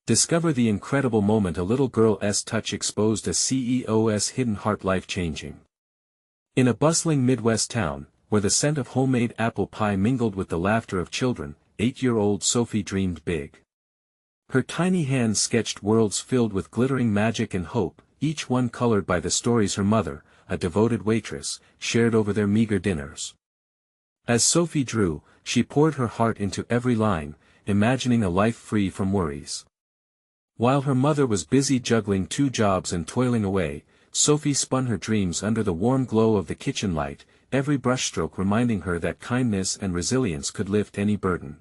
Discover the incredible moment a little girl's touch exposed a CEO's hidden heart, life-changing. In a bustling Midwest town, where the scent of homemade apple pie mingled with the laughter of children, 8-year-old Sophie dreamed big. Her tiny hands sketched worlds filled with glittering magic and hope, each one colored by the stories her mother, a devoted waitress, shared over their meager dinners. As Sophie drew, she poured her heart into every line, imagining a life free from worries. While her mother was busy juggling 2 jobs and toiling away, Sophie spun her dreams under the warm glow of the kitchen light, every brushstroke reminding her that kindness and resilience could lift any burden.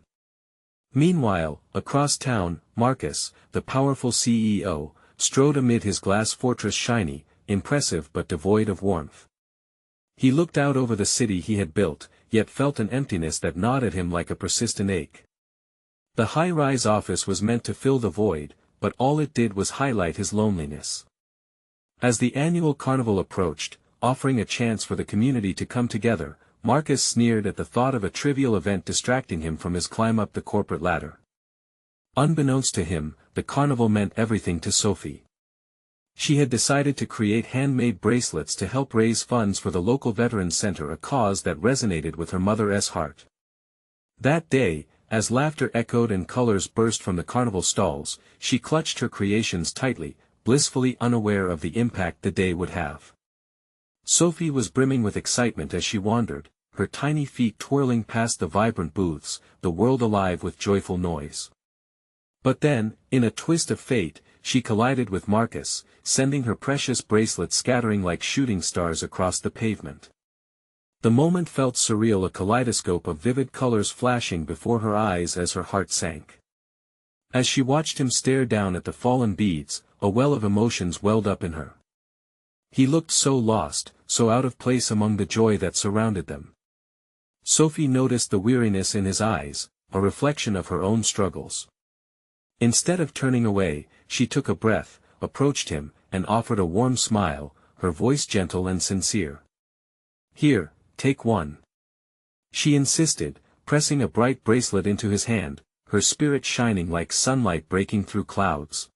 Meanwhile, across town, Marcus, the powerful CEO, strode amid his glass fortress, shiny, impressive but devoid of warmth. He looked out over the city he had built, yet felt an emptiness that gnawed at him like a persistent ache. The high-rise office was meant to fill the void, but all it did was highlight his loneliness. As the annual carnival approached, offering a chance for the community to come together, Marcus sneered at the thought of a trivial event distracting him from his climb up the corporate ladder. Unbeknownst to him, the carnival meant everything to Sophie. She had decided to create handmade bracelets to help raise funds for the local Veterans Center, a cause that resonated with her mother's heart. That day, as laughter echoed and colors burst from the carnival stalls, she clutched her creations tightly, blissfully unaware of the impact the day would have. Sophie was brimming with excitement as she wandered, her tiny feet twirling past the vibrant booths, the world alive with joyful noise. But then, in a twist of fate, she collided with Marcus, sending her precious bracelet scattering like shooting stars across the pavement. The moment felt surreal, a kaleidoscope of vivid colors flashing before her eyes as her heart sank. As she watched him stare down at the fallen beads, a well of emotions welled up in her. He looked so lost, so out of place among the joy that surrounded them. Sophie noticed the weariness in his eyes, a reflection of her own struggles. Instead of turning away, she took a breath, approached him, and offered a warm smile, her voice gentle and sincere. "Here, take one." She insisted, pressing a bright bracelet into his hand, her spirit shining like sunlight breaking through clouds.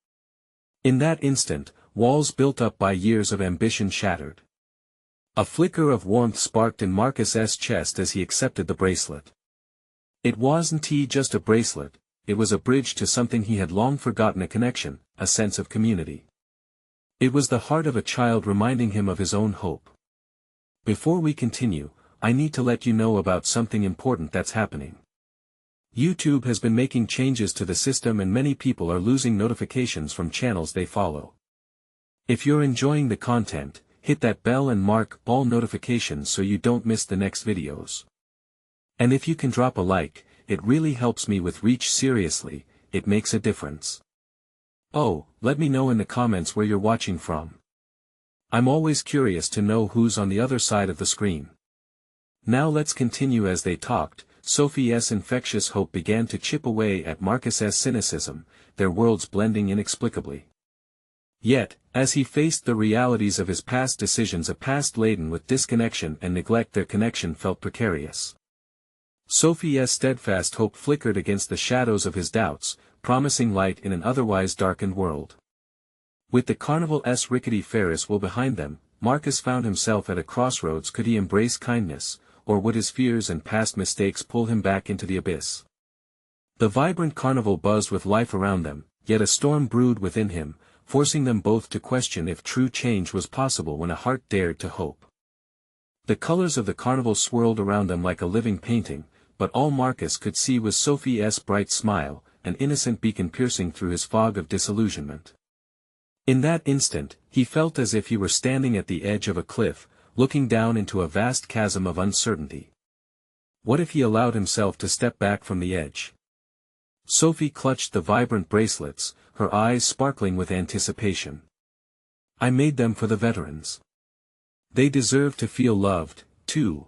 In that instant, walls built up by years of ambition shattered. A flicker of warmth sparked in Marcus's chest as he accepted the bracelet. It wasn't just a bracelet, it was a bridge to something he had long forgotten, a connection, a sense of community. It was the heart of a child reminding him of his own hope. Before we continue, I need to let you know about something important that's happening. YouTube has been making changes to the system and many people are losing notifications from channels they follow. If you're enjoying the content, hit that bell and mark all notifications so you don't miss the next videos. And if you can drop a like, it really helps me with reach. Seriously, it makes a difference. Oh, let me know in the comments where you're watching from. I'm always curious to know who's on the other side of the screen. Now let's continue. As they talked, Sophie's infectious hope began to chip away at Marcus's cynicism, their worlds blending inexplicably. Yet, as he faced the realities of his past decisions, a past laden with disconnection and neglect, their connection felt precarious. Sophie's steadfast hope flickered against the shadows of his doubts, promising light in an otherwise darkened world. With the carnival's rickety Ferris wheel behind them, Marcus found himself at a crossroads. Could he embrace kindness, or would his fears and past mistakes pull him back into the abyss? The vibrant carnival buzzed with life around them, yet a storm brewed within him, forcing them both to question if true change was possible when a heart dared to hope. The colors of the carnival swirled around them like a living painting, but all Marcus could see was Sophie's bright smile, an innocent beacon piercing through his fog of disillusionment. In that instant, he felt as if he were standing at the edge of a cliff, looking down into a vast chasm of uncertainty. What if he allowed himself to step back from the edge? Sophie clutched the vibrant bracelets, her eyes sparkling with anticipation. "I made them for the veterans. They deserve to feel loved, too."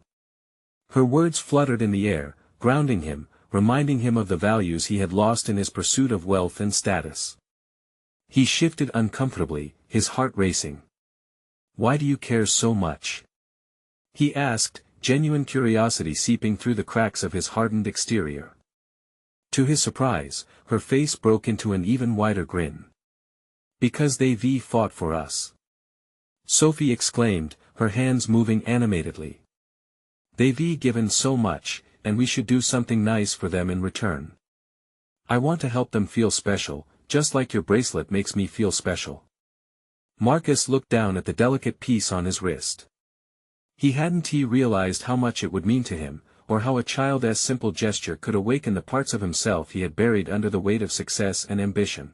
Her words fluttered in the air, grounding him, reminding him of the values he had lost in his pursuit of wealth and status. He shifted uncomfortably, his heart racing. "Why do you care so much?" he asked, genuine curiosity seeping through the cracks of his hardened exterior. To his surprise, her face broke into an even wider grin. Because they've fought for us. Sophie exclaimed, her hands moving animatedly. They've given so much, and we should do something nice for them in return. I want to help them feel special, just like your bracelet makes me feel special. Marcus looked down at the delicate piece on his wrist. He hadn't realized how much it would mean to him, or how a child's simple gesture could awaken the parts of himself he had buried under the weight of success and ambition.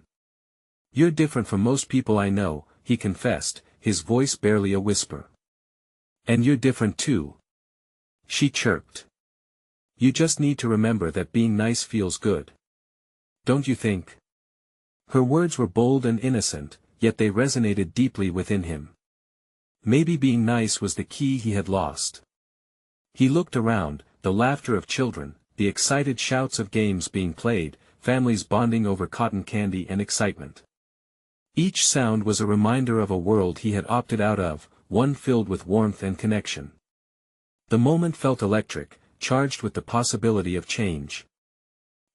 You're different from most people I know, he confessed, his voice barely a whisper. And you're different too. She chirped. You just need to remember that being nice feels good. Don't you think? Her words were bold and innocent, yet they resonated deeply within him. Maybe being nice was the key he had lost. He looked around, the laughter of children, the excited shouts of games being played, families bonding over cotton candy and excitement. Each sound was a reminder of a world he had opted out of, one filled with warmth and connection. The moment felt electric, charged with the possibility of change.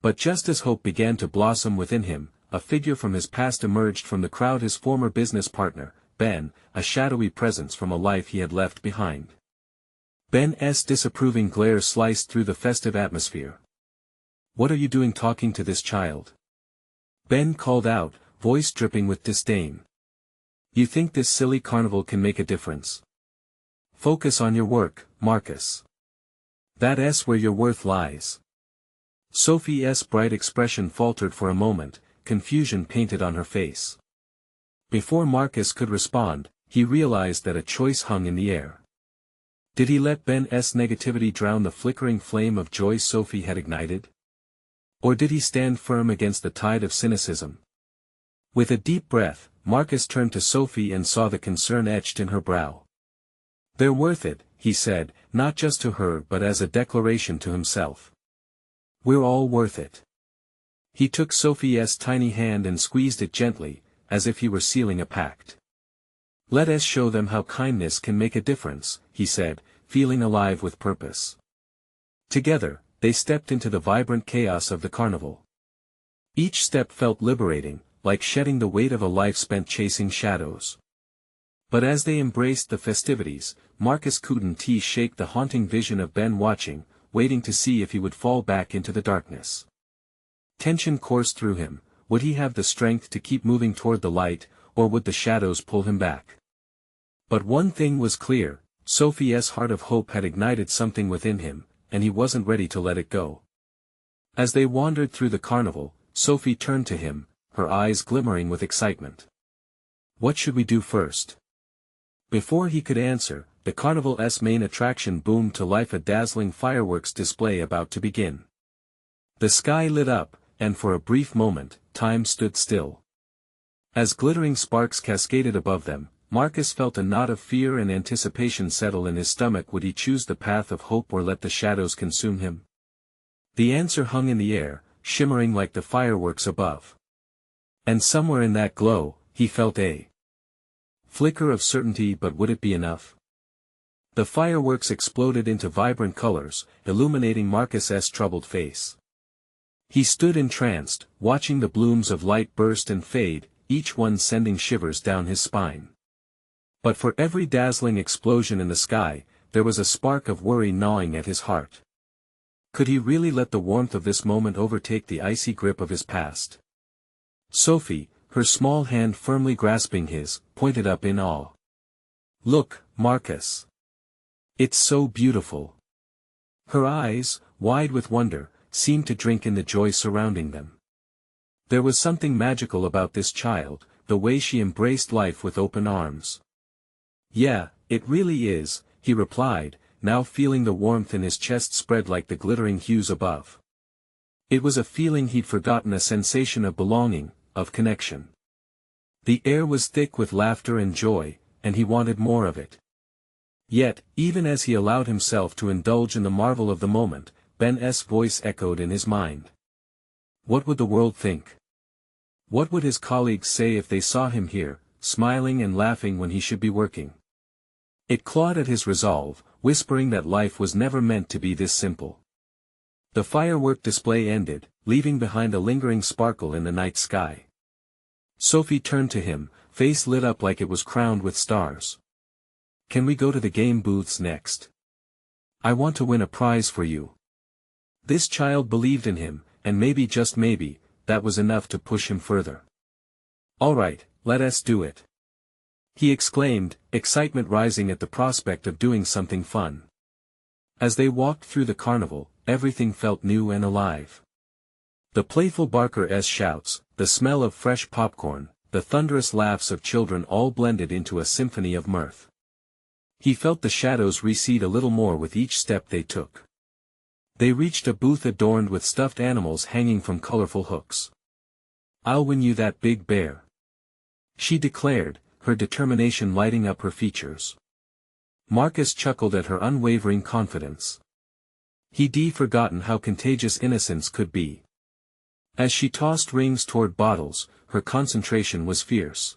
But just as hope began to blossom within him, a figure from his past emerged from the crowd, his former business partner, Ben, a shadowy presence from a life he had left behind. Ben's disapproving glare sliced through the festive atmosphere. What are you doing talking to this child? Ben called out, voice dripping with disdain. You think this silly carnival can make a difference? Focus on your work, Marcus. That's where your worth lies. Sophie's bright expression faltered for a moment, confusion painted on her face. Before Marcus could respond, he realized that a choice hung in the air. Did he let Ben's negativity drown the flickering flame of joy Sophie had ignited? Or did he stand firm against the tide of cynicism? With a deep breath, Marcus turned to Sophie and saw the concern etched in her brow. They're worth it, he said, not just to her but as a declaration to himself. We're all worth it. He took Sophie's tiny hand and squeezed it gently, as if he were sealing a pact. Let us show them how kindness can make a difference, he said, feeling alive with purpose. Together, they stepped into the vibrant chaos of the carnival. Each step felt liberating, like shedding the weight of a life spent chasing shadows. But as they embraced the festivities, Marcus couldn't shake the haunting vision of Ben watching, waiting to see if he would fall back into the darkness. Tension coursed through him. Would he have the strength to keep moving toward the light, or would the shadows pull him back? But one thing was clear, Sophie's heart of hope had ignited something within him, and he wasn't ready to let it go. As they wandered through the carnival, Sophie turned to him, her eyes glimmering with excitement. What should we do first? Before he could answer, the carnival's main attraction boomed to life, a dazzling fireworks display about to begin. The sky lit up, and for a brief moment, time stood still. As glittering sparks cascaded above them, Marcus felt a knot of fear and anticipation settle in his stomach. Would he choose the path of hope or let the shadows consume him? The answer hung in the air, shimmering like the fireworks above. And somewhere in that glow, he felt a flicker of certainty, but would it be enough? The fireworks exploded into vibrant colors, illuminating Marcus's troubled face. He stood entranced, watching the blooms of light burst and fade, each one sending shivers down his spine. But for every dazzling explosion in the sky, there was a spark of worry gnawing at his heart. Could he really let the warmth of this moment overtake the icy grip of his past? Sophie, her small hand firmly grasping his, pointed up in awe. Look, Marcus. It's so beautiful. Her eyes, wide with wonder, seemed to drink in the joy surrounding them. There was something magical about this child, the way she embraced life with open arms. Yeah, it really is, he replied, now feeling the warmth in his chest spread like the glittering hues above. It was a feeling he'd forgotten, a sensation of belonging, of connection. The air was thick with laughter and joy, and he wanted more of it. Yet, even as he allowed himself to indulge in the marvel of the moment, Ben's voice echoed in his mind. What would the world think? What would his colleagues say if they saw him here, smiling and laughing when he should be working? It clawed at his resolve, whispering that life was never meant to be this simple. The firework display ended, leaving behind a lingering sparkle in the night sky. Sophie turned to him, face lit up like it was crowned with stars. "Can we go to the game booths next? I want to win a prize for you." This child believed in him, and maybe just maybe, that was enough to push him further. "All right, let us do it," he exclaimed, excitement rising at the prospect of doing something fun. As they walked through the carnival, everything felt new and alive. The playful Barker's shouts, the smell of fresh popcorn, the thunderous laughs of children all blended into a symphony of mirth. He felt the shadows recede a little more with each step they took. They reached a booth adorned with stuffed animals hanging from colorful hooks. "I'll win you that big bear," she declared, her determination lighting up her features. Marcus chuckled at her unwavering confidence. He'd forgotten how contagious innocence could be. As she tossed rings toward bottles, her concentration was fierce.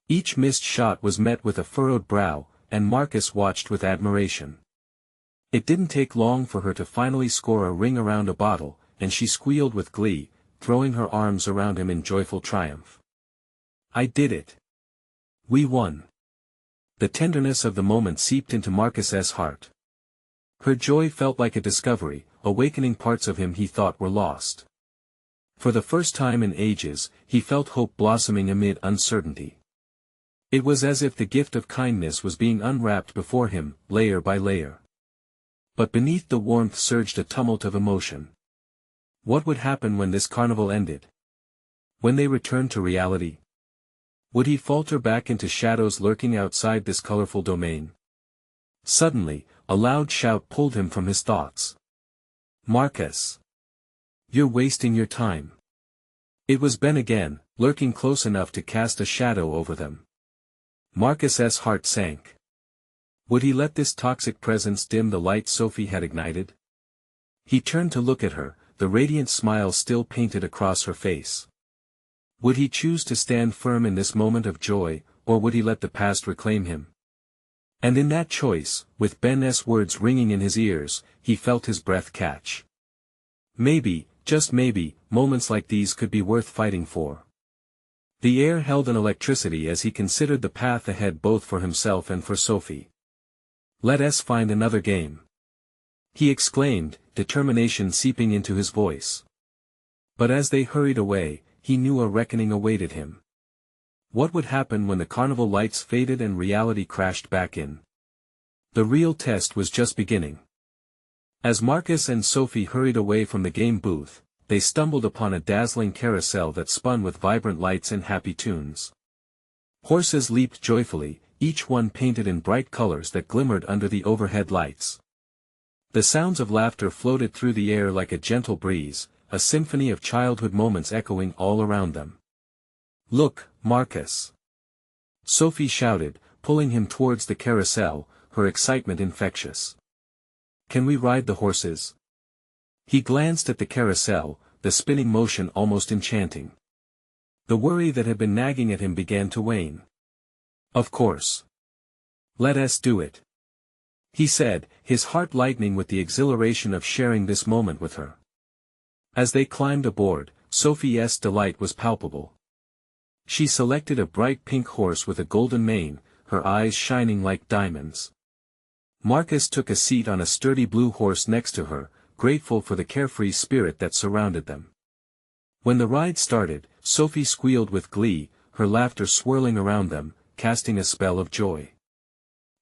Each missed shot was met with a furrowed brow, and Marcus watched with admiration. It didn't take long for her to finally score a ring around a bottle, and she squealed with glee, throwing her arms around him in joyful triumph. "I did it. We won." The tenderness of the moment seeped into Marcus's heart. Her joy felt like a discovery, awakening parts of him he thought were lost. For the first time in ages, he felt hope blossoming amid uncertainty. It was as if the gift of kindness was being unwrapped before him, layer by layer. But beneath the warmth surged a tumult of emotion. What would happen when this carnival ended? When they returned to reality? Would he falter back into shadows lurking outside this colorful domain? Suddenly, a loud shout pulled him from his thoughts. "Marcus! You're wasting your time." It was Ben again, lurking close enough to cast a shadow over them. Marcus's heart sank. Would he let this toxic presence dim the light Sophie had ignited? He turned to look at her, the radiant smile still painted across her face. Would he choose to stand firm in this moment of joy, or would he let the past reclaim him? And in that choice, with Ben's words ringing in his ears, he felt his breath catch. Maybe, just maybe, moments like these could be worth fighting for. The air held an electricity as he considered the path ahead both for himself and for Sophie. "Let us find another game," he exclaimed, determination seeping into his voice. But as they hurried away, he knew a reckoning awaited him. What would happen when the carnival lights faded and reality crashed back in? The real test was just beginning. As Marcus and Sophie hurried away from the game booth, they stumbled upon a dazzling carousel that spun with vibrant lights and happy tunes. Horses leaped joyfully, each one painted in bright colors that glimmered under the overhead lights. The sounds of laughter floated through the air like a gentle breeze, a symphony of childhood moments echoing all around them. "Look, Marcus!" Sophie shouted, pulling him towards the carousel, her excitement infectious. "Can we ride the horses?" He glanced at the carousel, the spinning motion almost enchanting. The worry that had been nagging at him began to wane. "Of course. Let us do it," he said, his heart lightening with the exhilaration of sharing this moment with her. As they climbed aboard, Sophie's delight was palpable. She selected a bright pink horse with a golden mane, her eyes shining like diamonds. Marcus took a seat on a sturdy blue horse next to her, grateful for the carefree spirit that surrounded them. When the ride started, Sophie squealed with glee, her laughter swirling around them, casting a spell of joy.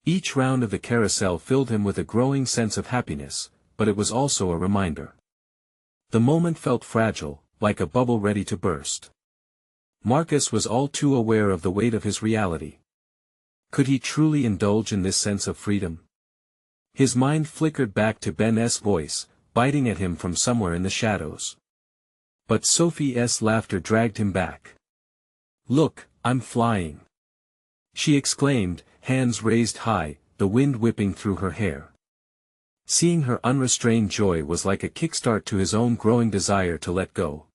Each round of the carousel filled him with a growing sense of happiness, but it was also a reminder. The moment felt fragile, like a bubble ready to burst. Marcus was all too aware of the weight of his reality. Could he truly indulge in this sense of freedom? His mind flickered back to Ben's voice, biting at him from somewhere in the shadows. But Sophie's laughter dragged him back. "Look, I'm flying!" she exclaimed, hands raised high, the wind whipping through her hair. Seeing her unrestrained joy was like a kickstart to his own growing desire to let go.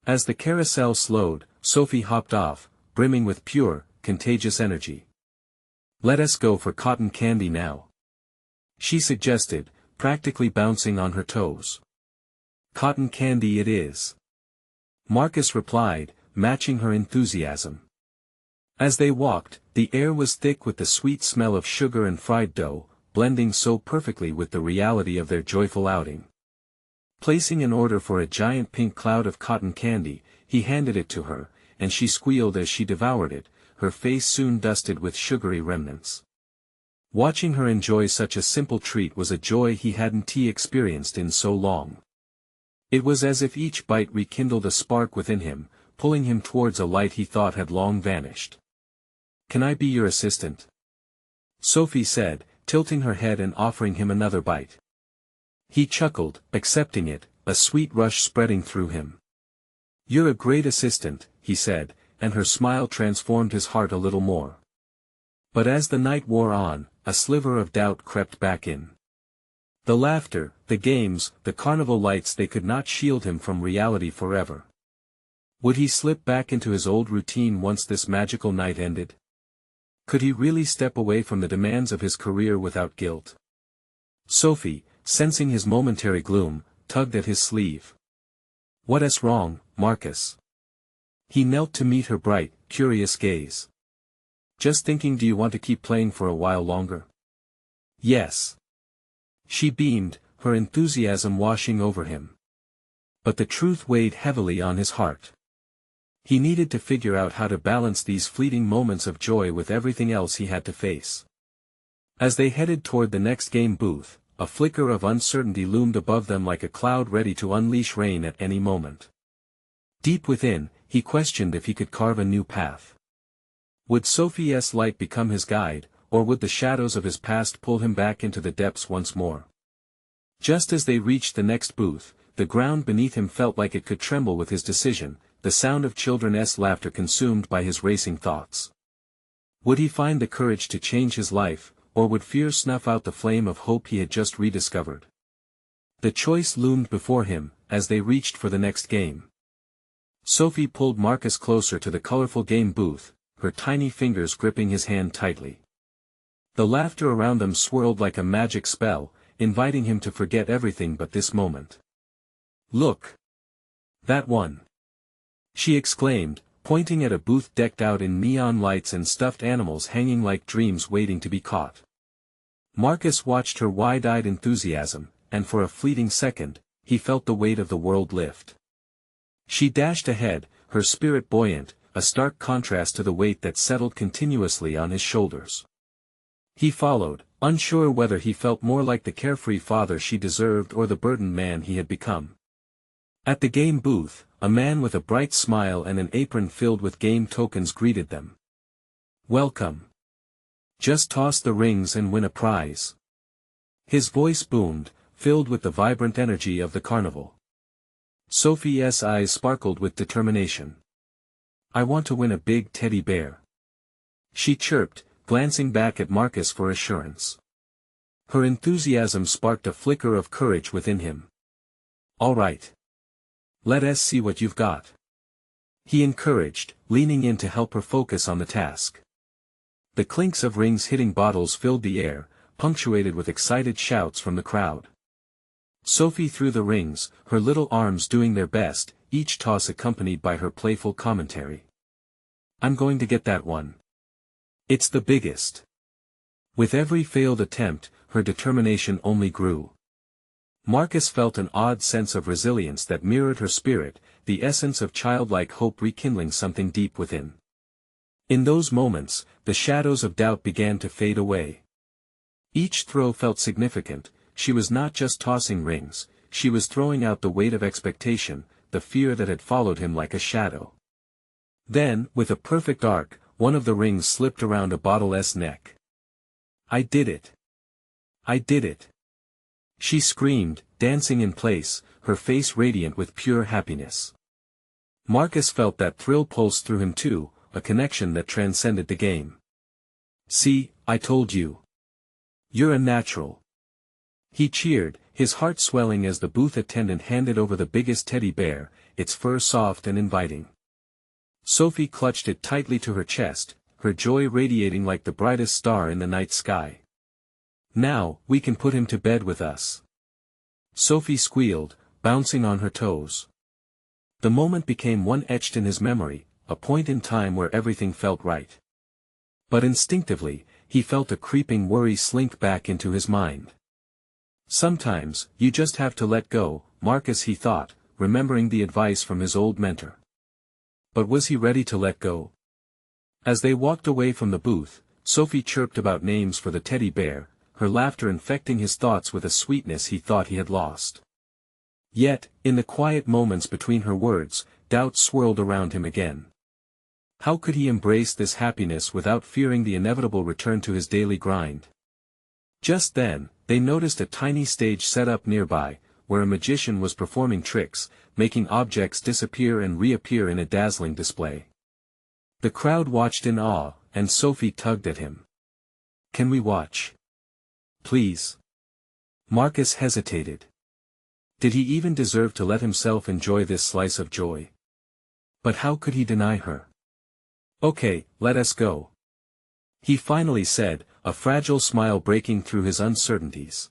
As the carousel slowed, Sophie hopped off, brimming with pure, contagious energy. "Let us go for cotton candy now," she suggested, practically bouncing on her toes. Cotton candy it is. Marcus replied, matching her enthusiasm. As they walked, the air was thick with the sweet smell of sugar and fried dough, blending so perfectly with the reality of their joyful outing. Placing an order for a giant pink cloud of cotton candy, he handed it to her, and she squealed as she devoured it, her face soon dusted with sugary remnants. Watching her enjoy such a simple treat was a joy he hadn't experienced in so long. It was as if each bite rekindled a spark within him, pulling him towards a light he thought had long vanished. "Can I be your assistant?" Sophie said, tilting her head and offering him another bite. He chuckled, accepting it, a sweet rush spreading through him. "You're a great assistant," he said, and her smile transformed his heart a little more. But as the night wore on, a sliver of doubt crept back in. The laughter, the games, the carnival lights, they could not shield him from reality forever. Would he slip back into his old routine once this magical night ended? Could he really step away from the demands of his career without guilt? Sophie, sensing his momentary gloom, tugged at his sleeve. "What's wrong, Marcus?" He knelt to meet her bright, curious gaze. "Just thinking, do you want to keep playing for a while longer?" "Yes." She beamed, her enthusiasm washing over him. But the truth weighed heavily on his heart. He needed to figure out how to balance these fleeting moments of joy with everything else he had to face. As they headed toward the next game booth, a flicker of uncertainty loomed above them like a cloud ready to unleash rain at any moment. Deep within, he questioned if he could carve a new path. Would Sophie's light become his guide, or would the shadows of his past pull him back into the depths once more? Just as they reached the next booth, the ground beneath him felt like it could tremble with his decision, the sound of children's laughter consumed by his racing thoughts. Would he find the courage to change his life, or would fear snuff out the flame of hope he had just rediscovered? The choice loomed before him, as they reached for the next game. Sophie pulled Marcus closer to the colorful game booth, her tiny fingers gripping his hand tightly. The laughter around them swirled like a magic spell, inviting him to forget everything but this moment. "Look! That one!" she exclaimed, pointing at a booth decked out in neon lights and stuffed animals hanging like dreams waiting to be caught. Marcus watched her wide-eyed enthusiasm, and for a fleeting second, he felt the weight of the world lift. She dashed ahead, her spirit buoyant, a stark contrast to the weight that settled continuously on his shoulders. He followed, unsure whether he felt more like the carefree father she deserved or the burdened man he had become. At the game booth, a man with a bright smile and an apron filled with game tokens greeted them. "Welcome. Just toss the rings and win a prize." His voice boomed, filled with the vibrant energy of the carnival. Sophie's eyes sparkled with determination. "I want to win a big teddy bear," she chirped, glancing back at Marcus for assurance. Her enthusiasm sparked a flicker of courage within him. "All right. Let us see what you've got," he encouraged, leaning in to help her focus on the task. The clinks of rings hitting bottles filled the air, punctuated with excited shouts from the crowd. Sophie threw the rings, her little arms doing their best, each toss accompanied by her playful commentary. "I'm going to get that one. It's the biggest." With every failed attempt, her determination only grew. Marcus felt an odd sense of resilience that mirrored her spirit, the essence of childlike hope rekindling something deep within. In those moments, the shadows of doubt began to fade away. Each throw felt significant. She was not just tossing rings, she was throwing out the weight of expectation, the fear that had followed him like a shadow. Then, with a perfect arc, one of the rings slipped around a bottle's neck. "I did it! I did it!" she screamed, dancing in place, her face radiant with pure happiness. Marcus felt that thrill pulse through him too, a connection that transcended the game. "See, I told you. You're a natural." He cheered, his heart swelling as the booth attendant handed over the biggest teddy bear, its fur soft and inviting. Sophie clutched it tightly to her chest, her joy radiating like the brightest star in the night sky. "Now, we can put him to bed with us," Sophie squealed, bouncing on her toes. The moment became one etched in his memory, a point in time where everything felt right. But instinctively, he felt a creeping worry slink back into his mind. Sometimes, you just have to let go, Marcus, he thought, remembering the advice from his old mentor. But was he ready to let go? As they walked away from the booth, Sophie chirped about names for the teddy bear, her laughter infecting his thoughts with a sweetness he thought he had lost. Yet, in the quiet moments between her words, doubt swirled around him again. How could he embrace this happiness without fearing the inevitable return to his daily grind? Just then, they noticed a tiny stage set up nearby, where a magician was performing tricks, making objects disappear and reappear in a dazzling display. The crowd watched in awe, and Sophie tugged at him. "Can we watch? Please." Marcus hesitated. Did he even deserve to let himself enjoy this slice of joy? But how could he deny her? "Okay, let us go," he finally said, a fragile smile breaking through his uncertainties.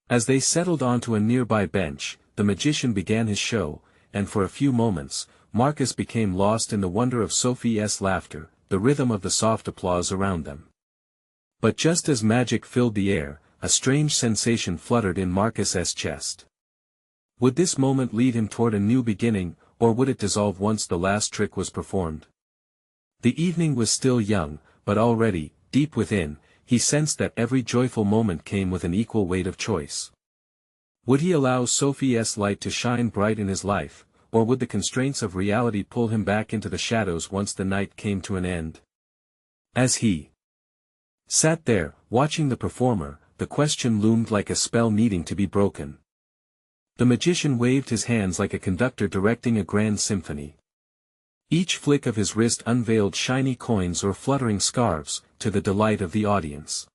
As they settled onto a nearby bench, the magician began his show, and for a few moments, Marcus became lost in the wonder of Sophie's laughter, the rhythm of the soft applause around them. But just as magic filled the air, a strange sensation fluttered in Marcus's chest. Would this moment lead him toward a new beginning, or would it dissolve once the last trick was performed? The evening was still young, but already, deep within, he sensed that every joyful moment came with an equal weight of choice. Would he allow Sophie's light to shine bright in his life, or would the constraints of reality pull him back into the shadows once the night came to an end? As he sat there, watching the performer, the question loomed like a spell needing to be broken. The magician waved his hands like a conductor directing a grand symphony. Each flick of his wrist unveiled shiny coins or fluttering scarves, to the delight of the audience.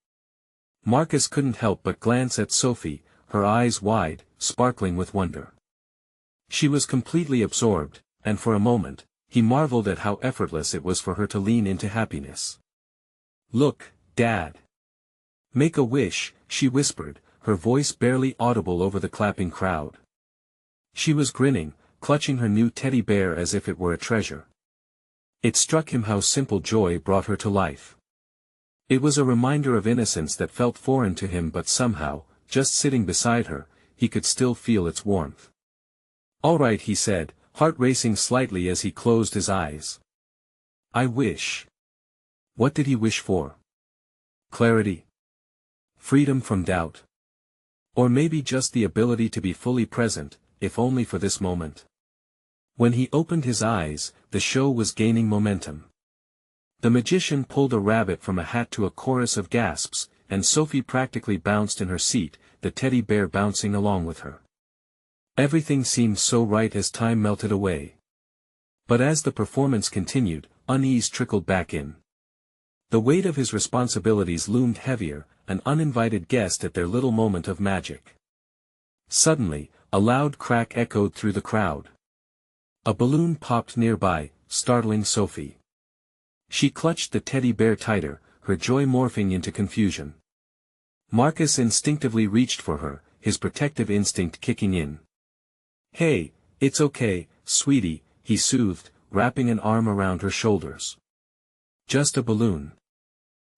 Marcus couldn't help but glance at Sophie, her eyes wide, sparkling with wonder. She was completely absorbed, and for a moment, he marveled at how effortless it was for her to lean into happiness. "Look, Dad. Make a wish," she whispered, her voice barely audible over the clapping crowd. She was grinning, clutching her new teddy bear as if it were a treasure. It struck him how simple joy brought her to life. It was a reminder of innocence that felt foreign to him, but somehow, just sitting beside her, he could still feel its warmth. "All right," he said, heart racing slightly as he closed his eyes. "I wish." What did he wish for? Clarity? Freedom from doubt? Or maybe just the ability to be fully present, if only for this moment? When he opened his eyes, the show was gaining momentum. The magician pulled a rabbit from a hat to a chorus of gasps, and Sophie practically bounced in her seat, the teddy bear bouncing along with her. Everything seemed so right as time melted away. But as the performance continued, unease trickled back in. The weight of his responsibilities loomed heavier, an uninvited guest at their little moment of magic. Suddenly, a loud crack echoed through the crowd. A balloon popped nearby, startling Sophie. She clutched the teddy bear tighter, her joy morphing into confusion. Marcus instinctively reached for her, his protective instinct kicking in. "Hey, it's okay, sweetie," he soothed, wrapping an arm around her shoulders. "Just a balloon."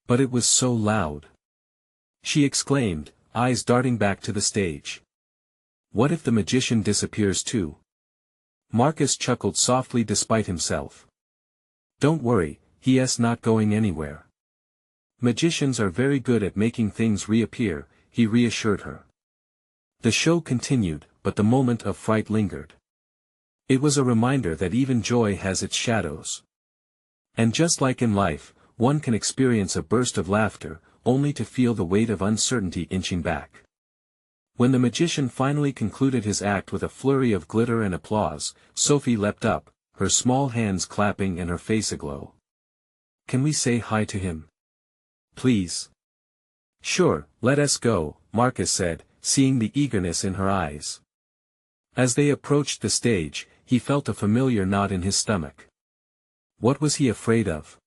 But it was so loud. She exclaimed, eyes darting back to the stage. What if the magician disappears too? Marcus chuckled softly despite himself. "Don't worry, he's not going anywhere. Magicians are very good at making things reappear," he reassured her. The show continued, but the moment of fright lingered. It was a reminder that even joy has its shadows. And just like in life, one can experience a burst of laughter, only to feel the weight of uncertainty inching back. When the magician finally concluded his act with a flurry of glitter and applause, Sophie leapt up, her small hands clapping and her face aglow. "Can we say hi to him? Please?" "Sure, let us go," Marcus said, seeing the eagerness in her eyes. As they approached the stage, he felt a familiar knot in his stomach. What was he afraid of?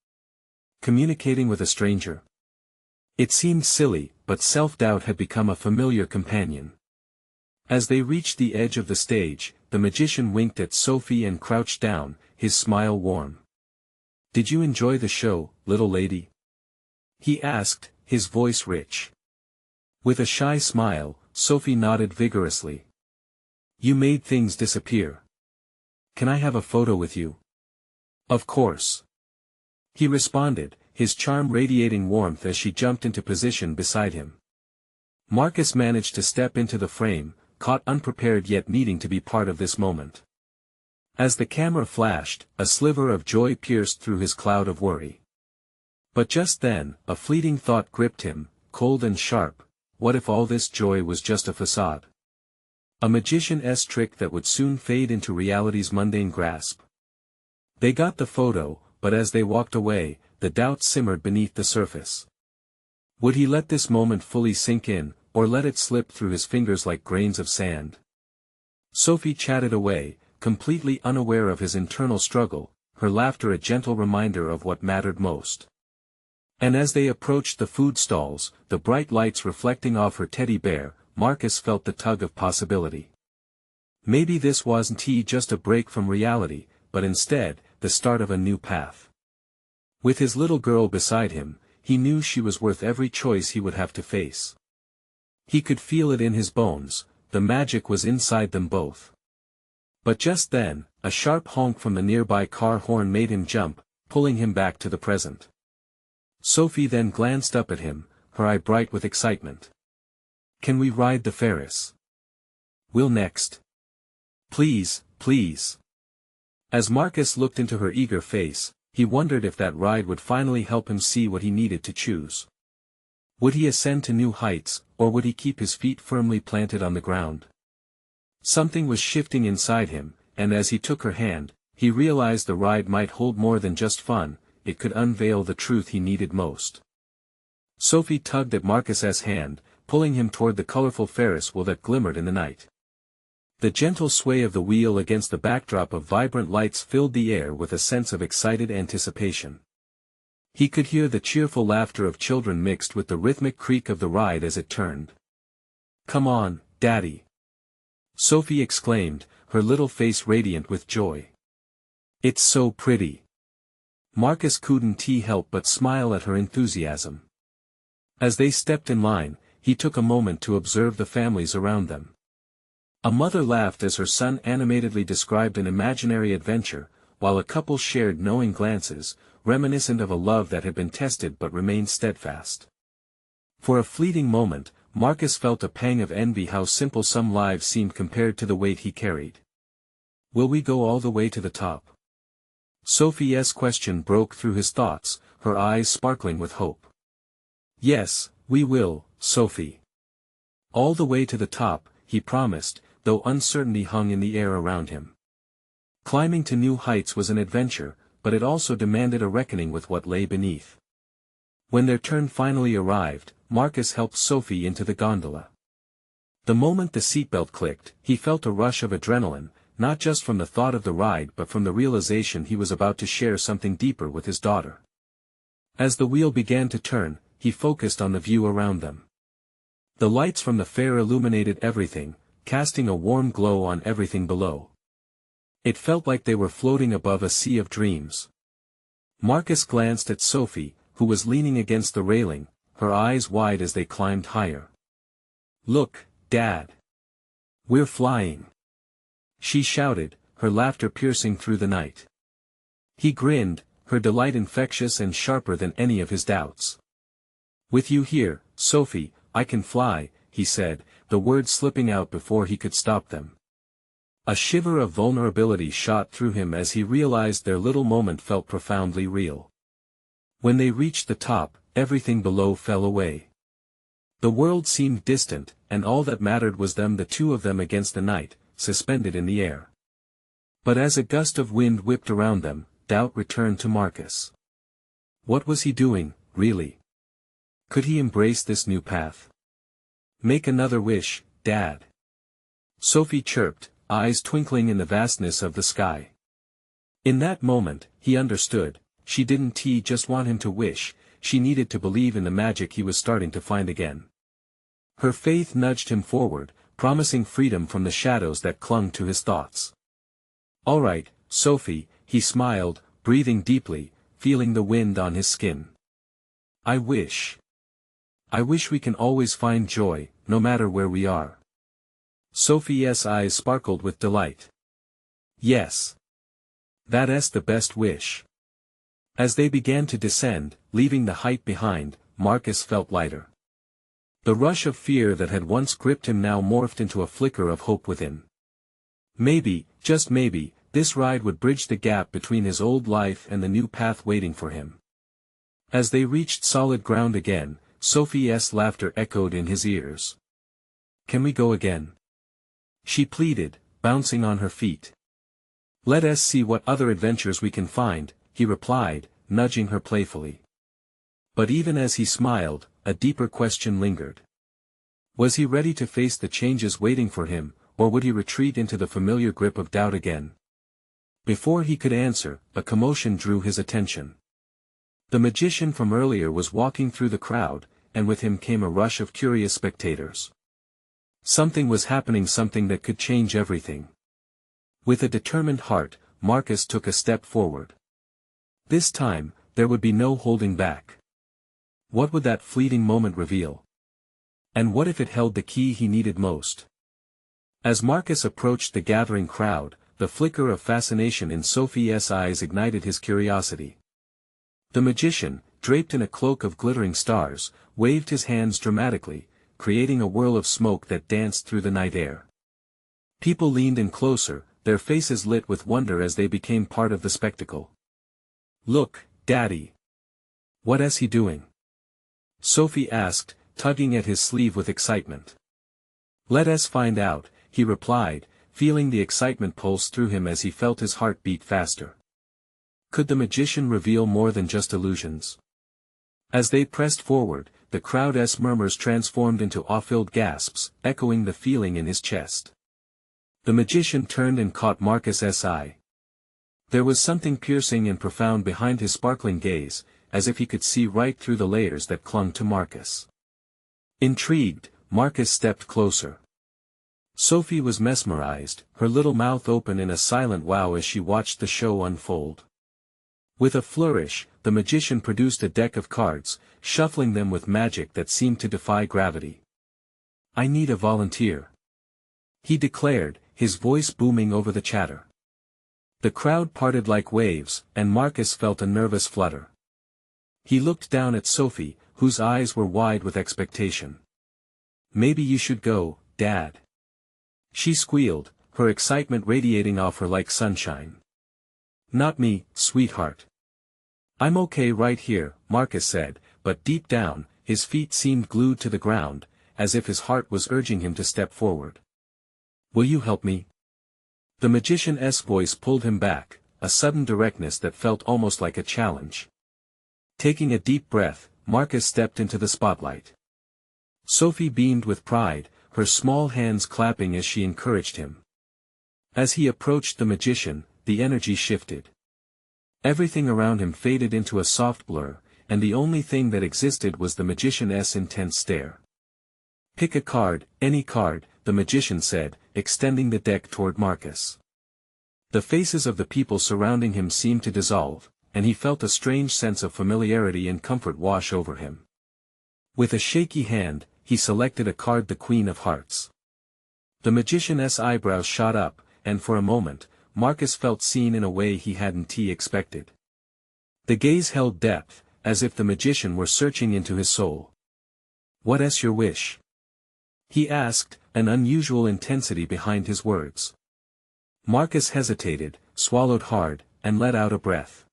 Communicating with a stranger? It seemed silly, but self-doubt had become a familiar companion. As they reached the edge of the stage, the magician winked at Sophie and crouched down, his smile warm. "Did you enjoy the show, little lady?" he asked, his voice rich. With a shy smile, Sophie nodded vigorously. "You made things disappear. Can I have a photo with you?" "Of course," he responded, his charm radiating warmth as she jumped into position beside him. Marcus managed to step into the frame, caught unprepared yet needing to be part of this moment. As the camera flashed, a sliver of joy pierced through his cloud of worry. But just then, a fleeting thought gripped him, cold and sharp: what if all this joy was just a facade? A magician's trick that would soon fade into reality's mundane grasp. They got the photo, but as they walked away, the doubt simmered beneath the surface. Would he let this moment fully sink in, or let it slip through his fingers like grains of sand? Sophie chatted away, completely unaware of his internal struggle, her laughter a gentle reminder of what mattered most. And as they approached the food stalls, the bright lights reflecting off her teddy bear, Marcus felt the tug of possibility. Maybe this wasn't just a break from reality, but instead, the start of a new path. With his little girl beside him, he knew she was worth every choice he would have to face. He could feel it in his bones, the magic was inside them both. But just then, a sharp honk from the nearby car horn made him jump, pulling him back to the present. Sophie then glanced up at him, her eye bright with excitement. "Can we ride the Ferris? We'll next. Please, please." As Marcus looked into her eager face, he wondered if that ride would finally help him see what he needed to choose. Would he ascend to new heights, or would he keep his feet firmly planted on the ground? Something was shifting inside him, and as he took her hand, he realized the ride might hold more than just fun, it could unveil the truth he needed most. Sophie tugged at Marcus's hand, pulling him toward the colorful Ferris wheel that glimmered in the night. The gentle sway of the wheel against the backdrop of vibrant lights filled the air with a sense of excited anticipation. He could hear the cheerful laughter of children mixed with the rhythmic creak of the ride as it turned. "Come on, Daddy!" Sophie exclaimed, her little face radiant with joy. "It's so pretty." Marcus couldn't help but smile at her enthusiasm. As they stepped in line, he took a moment to observe the families around them. A mother laughed as her son animatedly described an imaginary adventure, while a couple shared knowing glances, reminiscent of a love that had been tested but remained steadfast. For a fleeting moment, Marcus felt a pang of envy how simple some lives seemed compared to the weight he carried. "Will we go all the way to the top?" Sophie's question broke through his thoughts, her eyes sparkling with hope. "Yes, we will, Sophie. All the way to the top," he promised, though uncertainty hung in the air around him. Climbing to new heights was an adventure, but it also demanded a reckoning with what lay beneath. When their turn finally arrived, Marcus helped Sophie into the gondola. The moment the seatbelt clicked, he felt a rush of adrenaline, not just from the thought of the ride but from the realization he was about to share something deeper with his daughter. As the wheel began to turn, he focused on the view around them. The lights from the fair illuminated everything, casting a warm glow on everything below. It felt like they were floating above a sea of dreams. Marcus glanced at Sophie, who was leaning against the railing, her eyes wide as they climbed higher. "Look, Dad! We're flying!" she shouted, her laughter piercing through the night. He grinned, her delight infectious and sharper than any of his doubts. "With you here, Sophie, I can fly," he said, the words slipping out before he could stop them. A shiver of vulnerability shot through him as he realized their little moment felt profoundly real. When they reached the top, everything below fell away. The world seemed distant, and all that mattered was the two of them against the night, suspended in the air. But as a gust of wind whipped around them, doubt returned to Marcus. What was he doing, really? Could he embrace this new path? "Make another wish, Dad," Sophie chirped, eyes twinkling in the vastness of the sky. In that moment, he understood, she didn't just want him to wish, she needed to believe in the magic he was starting to find again. Her faith nudged him forward, promising freedom from the shadows that clung to his thoughts. "All right, Sophie," he smiled, breathing deeply, feeling the wind on his skin. I wish we can always find joy, no matter where we are." Sophie's eyes sparkled with delight. "Yes. That's the best wish." As they began to descend, leaving the height behind, Marcus felt lighter. The rush of fear that had once gripped him now morphed into a flicker of hope within. Maybe, just maybe, this ride would bridge the gap between his old life and the new path waiting for him. As they reached solid ground again, Sophie's laughter echoed in his ears. "Can we go again?" she pleaded, bouncing on her feet. "Let us see what other adventures we can find," he replied, nudging her playfully. But even as he smiled, a deeper question lingered. Was he ready to face the changes waiting for him, or would he retreat into the familiar grip of doubt again? Before he could answer, a commotion drew his attention. The magician from earlier was walking through the crowd, and with him came a rush of curious spectators. Something was happening, something that could change everything. With a determined heart, Marcus took a step forward. This time, there would be no holding back. What would that fleeting moment reveal? And what if it held the key he needed most? As Marcus approached the gathering crowd, the flicker of fascination in Sophie's eyes ignited his curiosity. The magician, draped in a cloak of glittering stars, waved his hands dramatically, creating a whirl of smoke that danced through the night air. People leaned in closer, their faces lit with wonder as they became part of the spectacle. "Look, Daddy. What is he doing?" Sophie asked, tugging at his sleeve with excitement. "Let us find out," he replied, feeling the excitement pulse through him as he felt his heart beat faster. Could the magician reveal more than just illusions? As they pressed forward, the crowd's murmurs transformed into awe-filled gasps, echoing the feeling in his chest. The magician turned and caught Marcus's eye. There was something piercing and profound behind his sparkling gaze, as if he could see right through the layers that clung to Marcus. Intrigued, Marcus stepped closer. Sophie was mesmerized, her little mouth open in a silent wow as she watched the show unfold. With a flourish, the magician produced a deck of cards, shuffling them with magic that seemed to defy gravity. "I need a volunteer," he declared, his voice booming over the chatter. The crowd parted like waves, and Marcus felt a nervous flutter. He looked down at Sophie, whose eyes were wide with expectation. "Maybe you should go, Dad," she squealed, her excitement radiating off her like sunshine. "Not me, sweetheart. I'm okay right here," Marcus said, but deep down, his feet seemed glued to the ground, as if his heart was urging him to step forward. "Will you help me?" The magician's voice pulled him back, a sudden directness that felt almost like a challenge. Taking a deep breath, Marcus stepped into the spotlight. Sophie beamed with pride, her small hands clapping as she encouraged him. As he approached the magician, the energy shifted. Everything around him faded into a soft blur, and the only thing that existed was the magician's intense stare. "Pick a card, any card," the magician said, extending the deck toward Marcus. The faces of the people surrounding him seemed to dissolve, and he felt a strange sense of familiarity and comfort wash over him. With a shaky hand, he selected a card, the Queen of Hearts. The magician's eyebrows shot up, and for a moment, Marcus felt seen in a way he hadn't expected. The gaze held depth, as if the magician were searching into his soul. "What's your wish?" he asked, an unusual intensity behind his words. Marcus hesitated, swallowed hard, and let out a breath.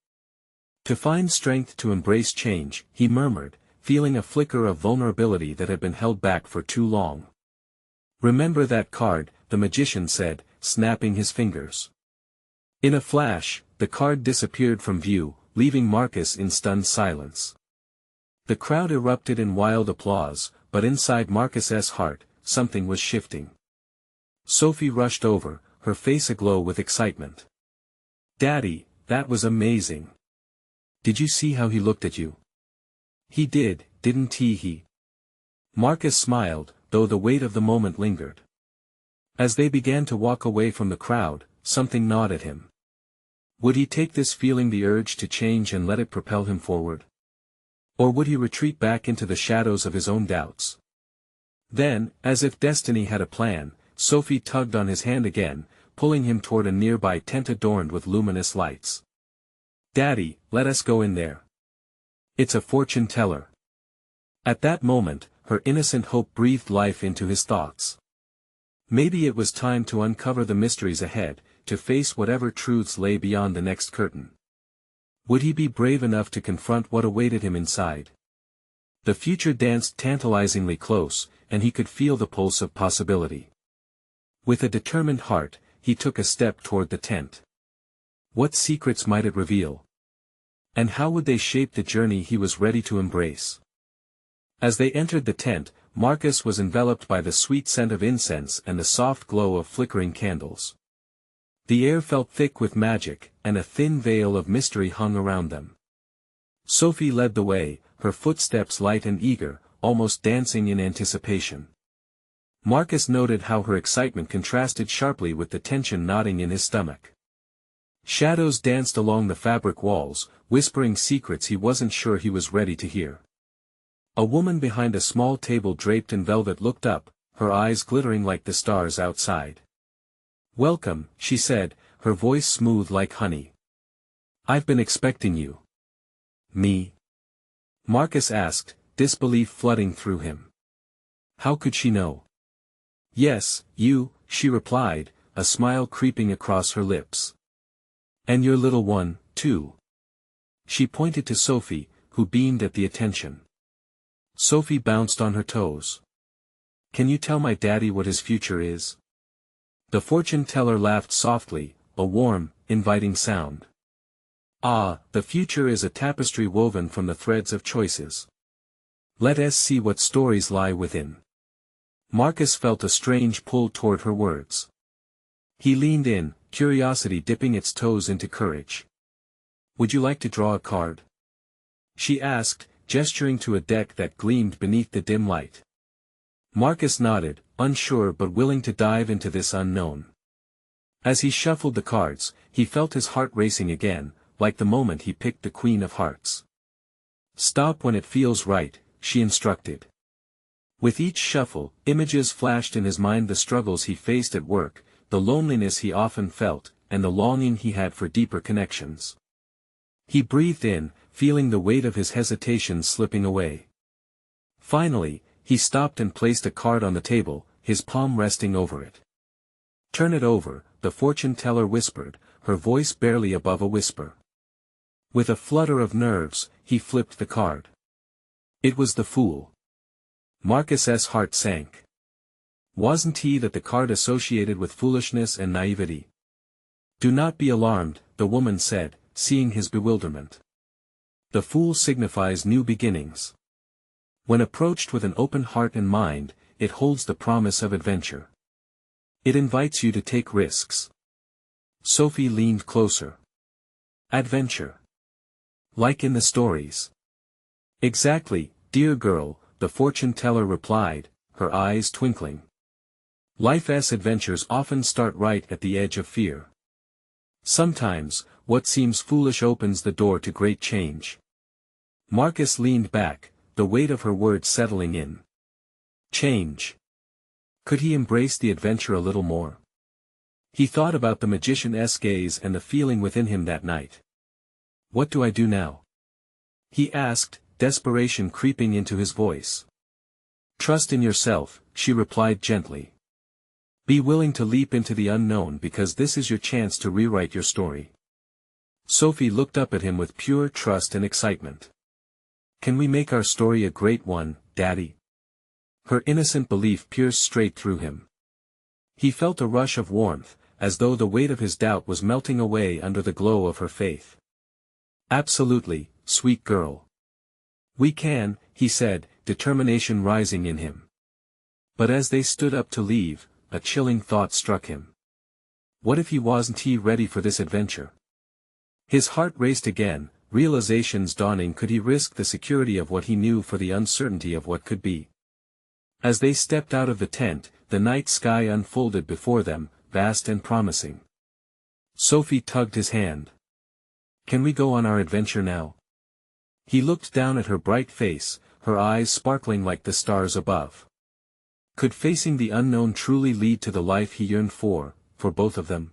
To find strength to embrace change, he murmured, feeling a flicker of vulnerability that had been held back for too long. "Remember that card," the magician said, snapping his fingers. In a flash, the card disappeared from view, leaving Marcus in stunned silence. The crowd erupted in wild applause, but inside Marcus's heart, something was shifting. Sophie rushed over, her face aglow with excitement. "Daddy, that was amazing. Did you see how he looked at you?" "He did, didn't he?" Marcus smiled, though the weight of the moment lingered. As they began to walk away from the crowd, something gnawed at him. Would he take this feeling the urge to change and let it propel him forward? Or would he retreat back into the shadows of his own doubts? Then, as if destiny had a plan, Sophie tugged on his hand again, pulling him toward a nearby tent adorned with luminous lights. "Daddy, let us go in there. It's a fortune teller." At that moment, her innocent hope breathed life into his thoughts. Maybe it was time to uncover the mysteries ahead, to face whatever truths lay beyond the next curtain. Would he be brave enough to confront what awaited him inside? The future danced tantalizingly close, and he could feel the pulse of possibility. With a determined heart, he took a step toward the tent. What secrets might it reveal? And how would they shape the journey he was ready to embrace? As they entered the tent, Marcus was enveloped by the sweet scent of incense and the soft glow of flickering candles. The air felt thick with magic, and a thin veil of mystery hung around them. Sophie led the way, her footsteps light and eager, almost dancing in anticipation. Marcus noted how her excitement contrasted sharply with the tension knotting in his stomach. Shadows danced along the fabric walls, whispering secrets he wasn't sure he was ready to hear. A woman behind a small table draped in velvet looked up, her eyes glittering like the stars outside. "Welcome," she said, her voice smooth like honey. "I've been expecting you." "Me?" Marcus asked, disbelief flooding through him. How could she know? "Yes, you," she replied, a smile creeping across her lips. "And your little one, too." She pointed to Sophie, who beamed at the attention. Sophie bounced on her toes. "Can you tell my daddy what his future is?" The fortune teller laughed softly, a warm, inviting sound. "Ah, the future is a tapestry woven from the threads of choices. Let us see what stories lie within." Marcus felt a strange pull toward her words. He leaned in, curiosity dipping its toes into courage. "Would you like to draw a card?" she asked, gesturing to a deck that gleamed beneath the dim light. Marcus nodded, unsure but willing to dive into this unknown. As he shuffled the cards, he felt his heart racing again, like the moment he picked the Queen of Hearts. "Stop when it feels right," she instructed. With each shuffle, images flashed in his mind, the struggles he faced at work, the loneliness he often felt, and the longing he had for deeper connections. He breathed in, feeling the weight of his hesitation slipping away. Finally, he stopped and placed a card on the table, his palm resting over it. "Turn it over," the fortune teller whispered, her voice barely above a whisper. With a flutter of nerves, he flipped the card. It was the Fool. Marcus's heart sank. Wasn't he that the card associated with foolishness and naivety? "Do not be alarmed," the woman said, seeing his bewilderment. "The Fool signifies new beginnings. When approached with an open heart and mind, it holds the promise of adventure. It invites you to take risks." Sophie leaned closer. "Adventure? Like in the stories?" "Exactly, dear girl," the fortune teller replied, her eyes twinkling. "Life's adventures often start right at the edge of fear. Sometimes, what seems foolish opens the door to great change." Marcus leaned back, the weight of her words settling in. Change. Could he embrace the adventure a little more? He thought about the magician's gaze and the feeling within him that night. "What do I do now?" he asked, desperation creeping into his voice. "Trust in yourself," she replied gently. "Be willing to leap into the unknown, because this is your chance to rewrite your story." Sophie looked up at him with pure trust and excitement. "Can we make our story a great one, Daddy?" Her innocent belief pierced straight through him. He felt a rush of warmth, as though the weight of his doubt was melting away under the glow of her faith. "Absolutely, sweet girl. We can," he said, determination rising in him. But as they stood up to leave, a chilling thought struck him. What if he wasn't ready for this adventure? His heart raced again, realizations dawning. Could he risk the security of what he knew for the uncertainty of what could be? As they stepped out of the tent, the night sky unfolded before them, vast and promising. Sophie tugged his hand. "Can we go on our adventure now?" He looked down at her bright face, her eyes sparkling like the stars above. Could facing the unknown truly lead to the life he yearned for both of them?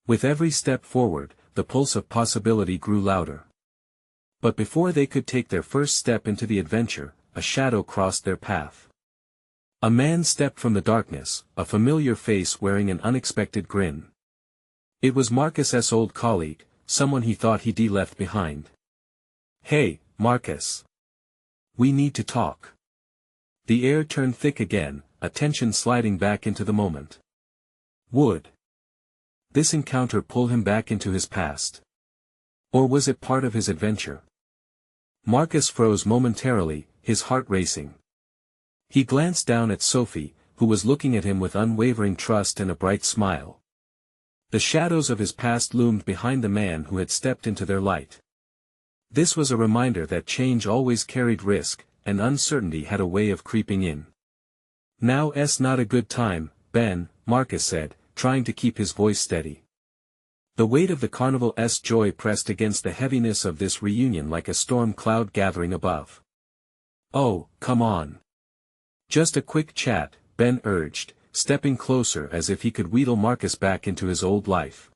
With every step forward, the pulse of possibility grew louder. But before they could take their first step into the adventure, a shadow crossed their path. A man stepped from the darkness, a familiar face wearing an unexpected grin. It was Marcus's old colleague, someone he thought he'd left behind. "Hey, Marcus. We need to talk." The air turned thick again, a tension sliding back into the moment. Would this encounter pull him back into his past? Or was it part of his adventure? Marcus froze momentarily, his heart racing. He glanced down at Sophie, who was looking at him with unwavering trust and a bright smile. The shadows of his past loomed behind the man who had stepped into their light. This was a reminder that change always carried risk, and uncertainty had a way of creeping in. "Now's not a good time, Ben," Marcus said, trying to keep his voice steady. The weight of the carnival's joy pressed against the heaviness of this reunion like a storm cloud gathering above. "Oh, come on. Just a quick chat," Ben urged, stepping closer as if he could wheedle Marcus back into his old life.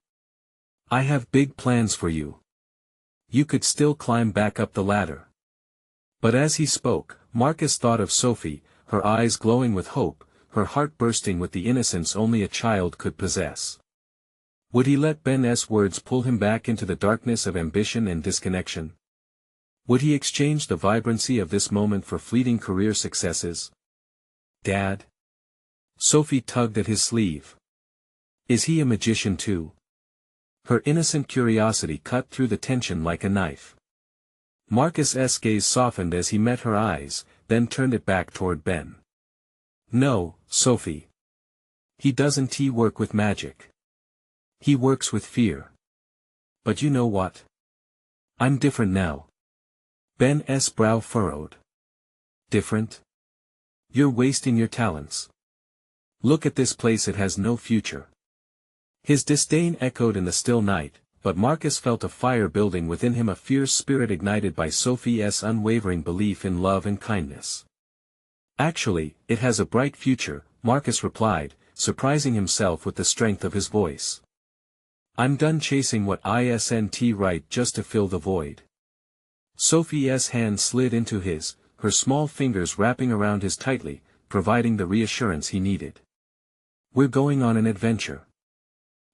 "I have big plans for you. You could still climb back up the ladder." But as he spoke, Marcus thought of Sophie, her eyes glowing with hope, her heart bursting with the innocence only a child could possess. Would he let Ben's words pull him back into the darkness of ambition and disconnection? Would he exchange the vibrancy of this moment for fleeting career successes? "Dad?" Sophie tugged at his sleeve. "Is he a magician too?" Her innocent curiosity cut through the tension like a knife. Marcus's gaze softened as he met her eyes, then turned it back toward Ben. "No, Sophie. He doesn't work with magic. He works with fear. But you know what? I'm different now." Ben's brow furrowed. "Different? You're wasting your talents. Look at this place, it has no future." His disdain echoed in the still night, but Marcus felt a fire building within him, a fierce spirit ignited by Sophie's unwavering belief in love and kindness. "Actually, it has a bright future," Marcus replied, surprising himself with the strength of his voice. "I'm done chasing what isn't right just to fill the void." Sophie's hand slid into his, her small fingers wrapping around his tightly, providing the reassurance he needed. "We're going on an adventure,"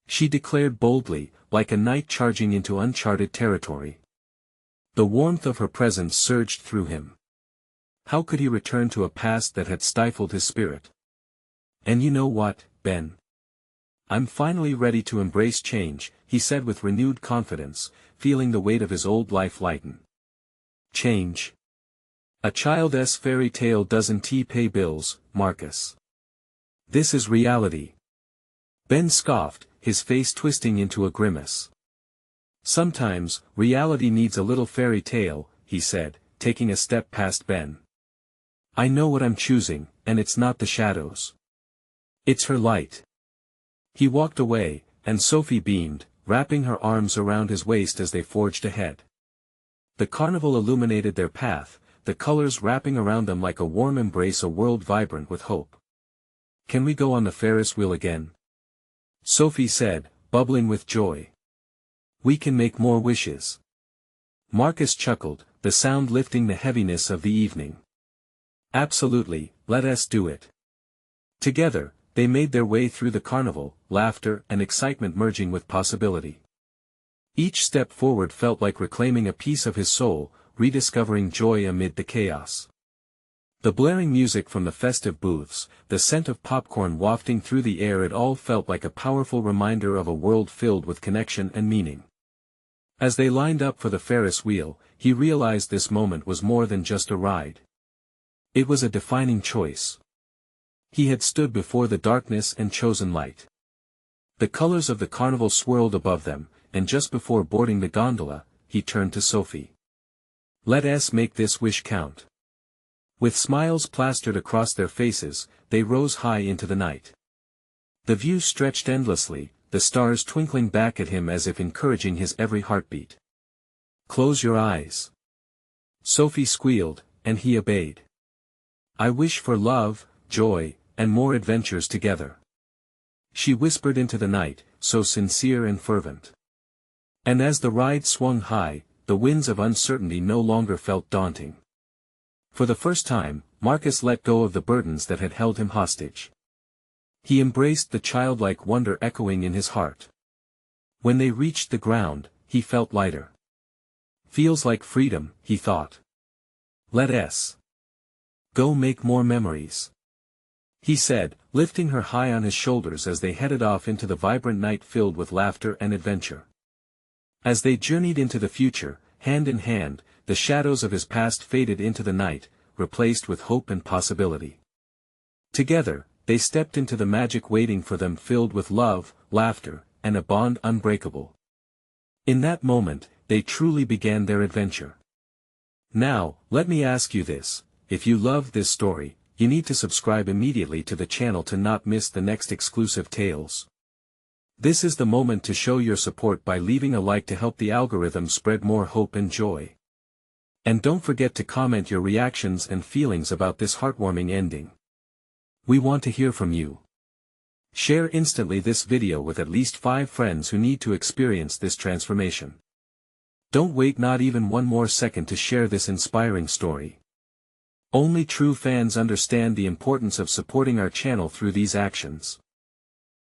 she declared boldly, like a knight charging into uncharted territory. The warmth of her presence surged through him. How could he return to a past that had stifled his spirit? "And you know what, Ben? I'm finally ready to embrace change," he said with renewed confidence, feeling the weight of his old life lighten. "Change? A child's fairy tale doesn't pay bills, Marcus. This is reality." Ben scoffed, his face twisting into a grimace. "Sometimes, reality needs a little fairy tale," he said, taking a step past Ben. "I know what I'm choosing, and it's not the shadows. It's her light." He walked away, and Sophie beamed, wrapping her arms around his waist as they forged ahead. The carnival illuminated their path, the colors wrapping around them like a warm embrace, a world vibrant with hope. "Can we go on the Ferris wheel again?" Sophie said, bubbling with joy. "We can make more wishes." Marcus chuckled, the sound lifting the heaviness of the evening. "Absolutely, let us do it." Together, they made their way through the carnival, laughter and excitement merging with possibility. Each step forward felt like reclaiming a piece of his soul, rediscovering joy amid the chaos. The blaring music from the festive booths, the scent of popcorn wafting through the air, it all felt like a powerful reminder of a world filled with connection and meaning. As they lined up for the Ferris wheel, he realized this moment was more than just a ride. It was a defining choice. He had stood before the darkness and chosen light. The colors of the carnival swirled above them, and just before boarding the gondola, he turned to Sophie. "Let us make this wish count." With smiles plastered across their faces, they rose high into the night. The view stretched endlessly, the stars twinkling back at him as if encouraging his every heartbeat. "Close your eyes." Sophie squealed, and he obeyed. "I wish for love, joy, and more adventures together," she whispered into the night, so sincere and fervent. And as the ride swung high, the winds of uncertainty no longer felt daunting. For the first time, Marcus let go of the burdens that had held him hostage. He embraced the childlike wonder echoing in his heart. When they reached the ground, he felt lighter. "Feels like freedom," he thought. "Let's go make more memories," he said, lifting her high on his shoulders as they headed off into the vibrant night filled with laughter and adventure. As they journeyed into the future, hand in hand, the shadows of his past faded into the night, replaced with hope and possibility. Together, they stepped into the magic waiting for them filled with love, laughter, and a bond unbreakable. In that moment, they truly began their adventure. Now, let me ask you this: if you loved this story, you need to subscribe immediately to the channel to not miss the next exclusive tales. This is the moment to show your support by leaving a like to help the algorithm spread more hope and joy. And don't forget to comment your reactions and feelings about this heartwarming ending. We want to hear from you. Share instantly this video with at least 5 friends who need to experience this transformation. Don't wait not even one more second to share this inspiring story. Only true fans understand the importance of supporting our channel through these actions.